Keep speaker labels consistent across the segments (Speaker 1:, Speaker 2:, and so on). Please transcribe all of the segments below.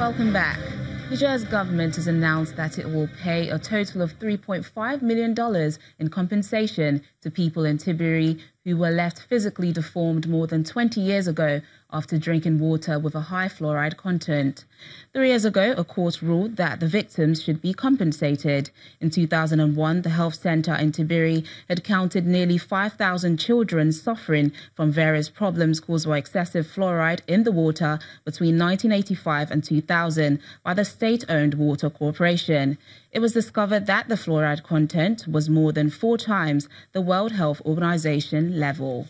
Speaker 1: Welcome back. Niger's government has announced that it will pay a total of $3.5 million in compensation to people in Tibiri who were left physically deformed more than 20 years ago after drinking water with a high fluoride content. 3 years ago, a court ruled that the victims should be compensated. In 2001, the health center in Tibiri had counted nearly 5,000 children suffering from various problems caused by excessive fluoride in the water between 1985 and 2000 by the state-owned Water Corporation. It was discovered that the fluoride content was more than 4 times the World Health Organization level.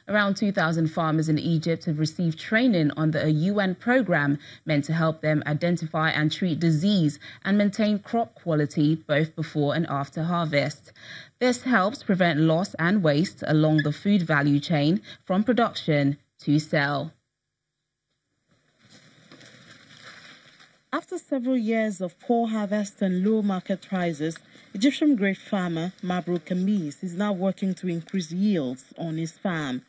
Speaker 1: Around 2,000 farmers in Egypt have received training under a UN program meant to help them identify and treat disease and maintain crop quality both before and after harvest. This helps prevent loss and waste along the food value chain from production to sale.
Speaker 2: After several years of poor harvest and low market prices, Egyptian grape farmer Mabruk Kamis is now working to increase yields on his farm.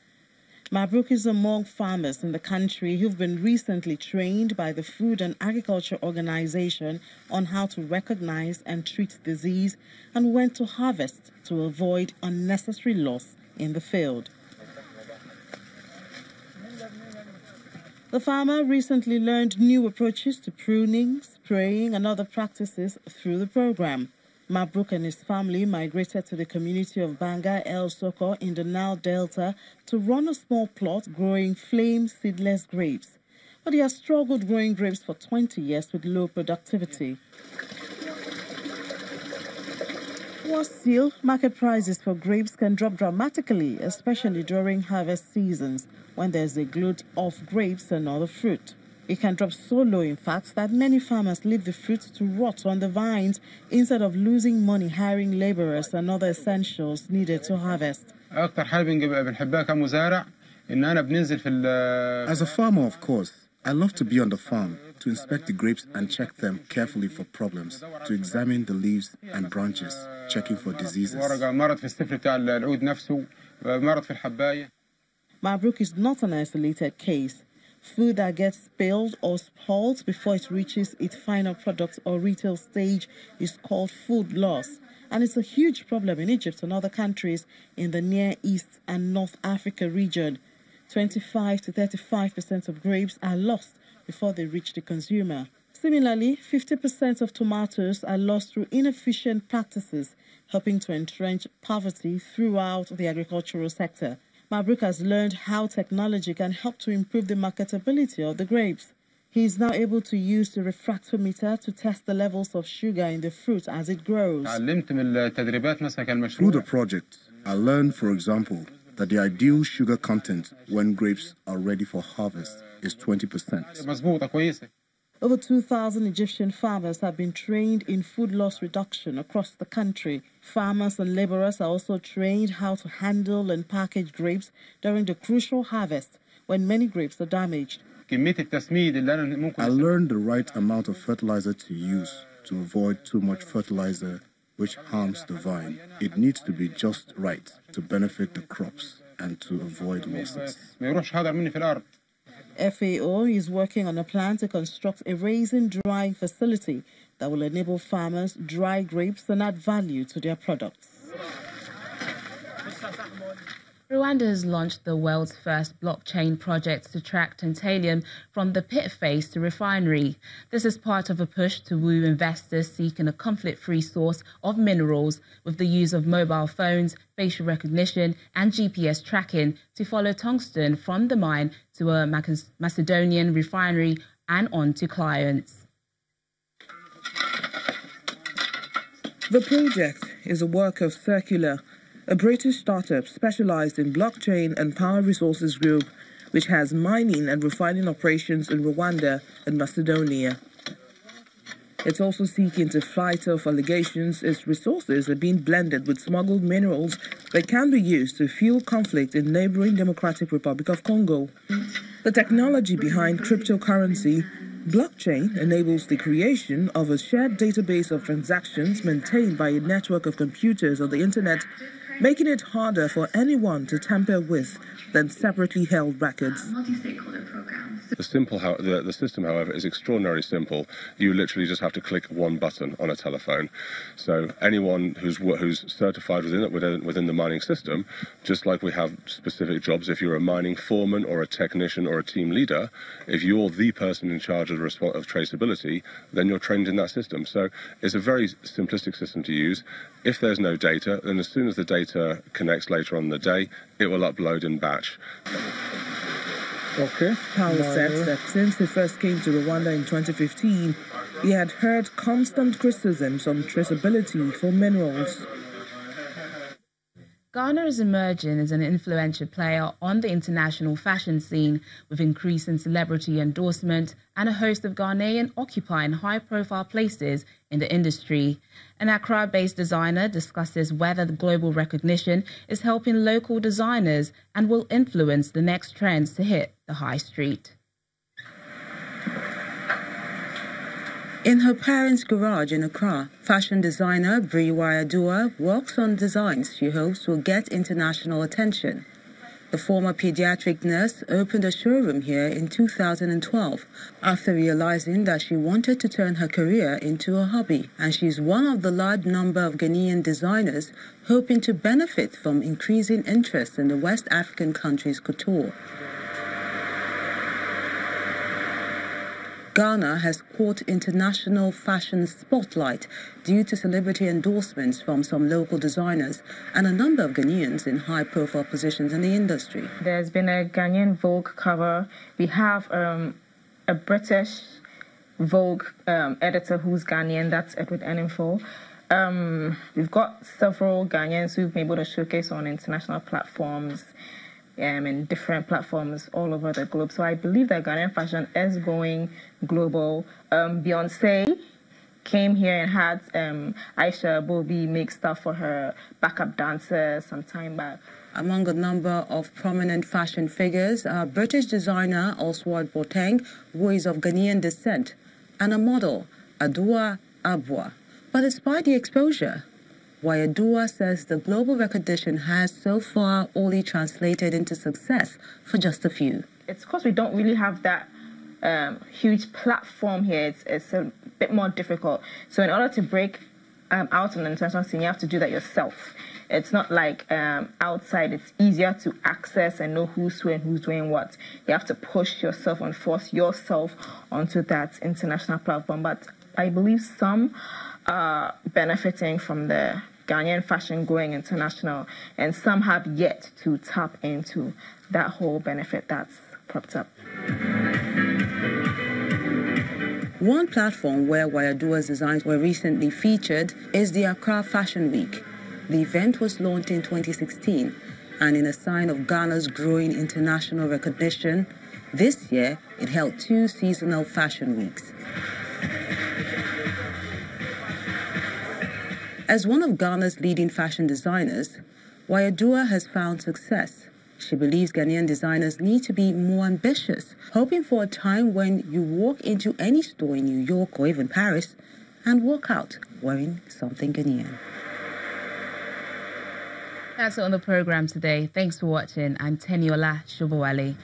Speaker 2: Mabruk is among farmers in the country who've been recently trained by the Food and Agriculture Organization on how to recognize and treat disease and when to harvest to avoid unnecessary loss in the field. The farmer recently learned new approaches to pruning, spraying, and other practices through the program. Mabruk and his family migrated to the community of Banga El Soko in the Nile Delta to run a small plot growing flame seedless grapes. But he has struggled growing grapes for 20 years with low productivity. Worse still, market prices for grapes can drop dramatically, especially during harvest seasons, when there's a glut of grapes and other fruit. It can drop so low, in fact, that many farmers leave the fruit to rot on the vines instead of losing money hiring laborers and other essentials needed to harvest.
Speaker 3: As a farmer, of course, I love to be on the farm, to inspect the grapes and check them carefully for problems, to examine the leaves and branches, checking for diseases.
Speaker 2: Mabruk is not an isolated case. Food that gets spilled or spoiled before it reaches its final product or retail stage is called food loss. And it's a huge problem in Egypt and other countries in the Near East and North Africa region. 25 to 35% of grapes are lost before they reach the consumer. Similarly, 50% of tomatoes are lost through inefficient practices, helping to entrench poverty throughout the agricultural sector. Mabruk has learned how technology can help to improve the marketability of the grapes. He is now able to use the refractometer to test the levels of sugar in the fruit as it grows.
Speaker 3: Through the project, I learned, for example, that the ideal sugar content when grapes are ready for harvest is 20%.
Speaker 2: Over 2,000 Egyptian farmers have been trained in food loss reduction across the country. Farmers and laborers are also trained how to handle and package grapes during the crucial harvest when many grapes are damaged.
Speaker 3: I learned the right amount of fertilizer to use to avoid too much fertilizer, which harms the vine. It needs to be just right to benefit the crops and to avoid losses.
Speaker 2: FAO is working on a plan to construct a raisin drying facility that will enable farmers dry grapes and add value to their products.
Speaker 1: Rwanda has launched the world's first blockchain project to track tantalum from the pit phase to refinery. This is part of a push to woo investors seeking a conflict-free source of minerals with the use of mobile phones, facial recognition and GPS tracking to follow tungsten from the mine to a Macedonian refinery and on to clients.
Speaker 4: The project is a work of Circular, a British startup specialized in blockchain and power resources group, which has mining and refining operations in Rwanda and Macedonia. It's also seeking to fight off allegations its resources are being blended with smuggled minerals that can be used to fuel conflict in neighboring Democratic Republic of Congo. The technology behind cryptocurrency, blockchain, enables the creation of a shared database of transactions maintained by a network of computers on the internet making it harder for anyone to tamper with than separately held records.
Speaker 5: Multi-stakeholder programs.
Speaker 6: The system, however, is extraordinarily simple. You literally just have to click one button on a telephone. So anyone who's certified within the mining system, just like we have specific jobs, if you're a mining foreman or a technician or a team leader, if you're the person in charge of traceability, then you're trained in that system. So it's a very simplistic system to use. If there's no data, then as soon as the data connects later on in the day, it will upload in batch.
Speaker 4: Okay. Powell said that since he first came to Rwanda in 2015, he had heard constant criticisms on traceability for minerals.
Speaker 1: Ghana is emerging as an influential player on the international fashion scene, with increasing celebrity endorsement and a host of Ghanaians occupying high-profile places in the industry. An Accra-based designer discusses whether the global recognition is helping local designers and will influence the next trends to hit the high street.
Speaker 7: In her parents' garage in Accra, fashion designer Briwa Adua works on designs she hopes will get international attention. The former pediatric nurse opened a showroom here in 2012 after realizing that she wanted to turn her career into a hobby, and she's one of the large number of Ghanaian designers hoping to benefit from increasing interest in the West African country's couture. Ghana has caught international fashion spotlight due to celebrity endorsements from some local designers and a number of Ghanaians in high-profile positions in the industry.
Speaker 8: There's been a Ghanaian Vogue cover. We have a British Vogue editor who's Ghanaian, that's Edward Enninful. We've got several Ghanaians who've been able to showcase on international platforms and different platforms all over the globe. So I believe that Ghanaian fashion is going global. Beyonce came here and had Aisha Bobi make stuff for her backup dancers some time back.
Speaker 7: Among a number of prominent fashion figures are British designer Oswald Boateng, who is of Ghanaian descent, and a model, Adua Abwa. But despite the exposure, Wayadua says the global recognition has so far only translated into success for just a few.
Speaker 8: It's because we don't really have that huge platform here. It's a bit more difficult. So in order to break out on the international scene, you have to do that yourself. It's not like outside. It's easier to access and know who's who and who's doing what. You have to push yourself and force yourself onto that international platform. But I believe some are benefiting from the Ghanaian fashion going international, and some have yet to tap into that whole benefit that's propped up.
Speaker 7: One platform where Wayadua's designs were recently featured is the Accra Fashion Week. The event was launched in 2016, and in a sign of Ghana's growing international recognition, this year it held 2 seasonal fashion weeks. As one of Ghana's leading fashion designers, Wayadua has found success. She believes Ghanaian designers need to be more ambitious, hoping for a time when you walk into any store in New York or even Paris and walk out wearing something Ghanaian.
Speaker 1: That's it on the program today. Thanks for watching. I'm Teniola Shobowale.